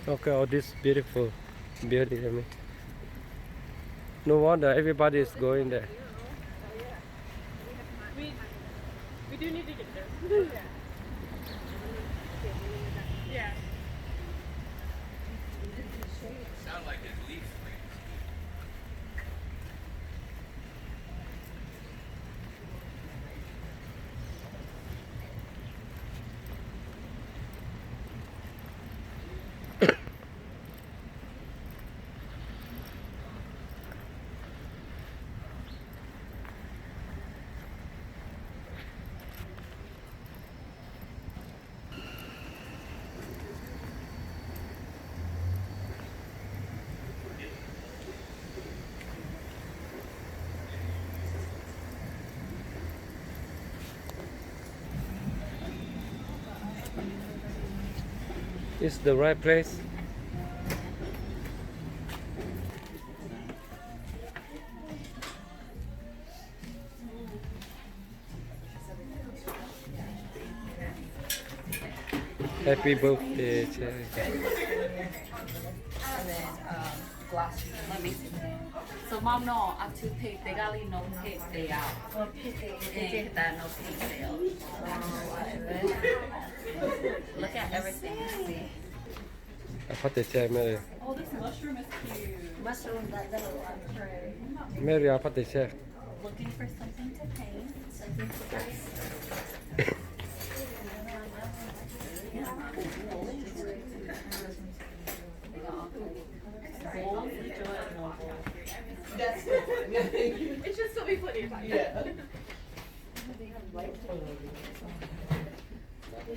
Okay, all this beautiful building. I mean, no wonder everybody is going there. We do need to get there. Yeah. Sound like at least Is the right place? Happy birthday, Cherry. And then glass. Let me see. So mom no, I'm too pig. They got no pig day out. And that no pig sale. Look at everything. See. พัดแต่แช่แม่เลย Oh, this mushroom is cute. Mushroom, that little tray. แม่เรียพัดแต่แช่ Looking for something to paint. Something to taste. It should still be plenty of time. They have light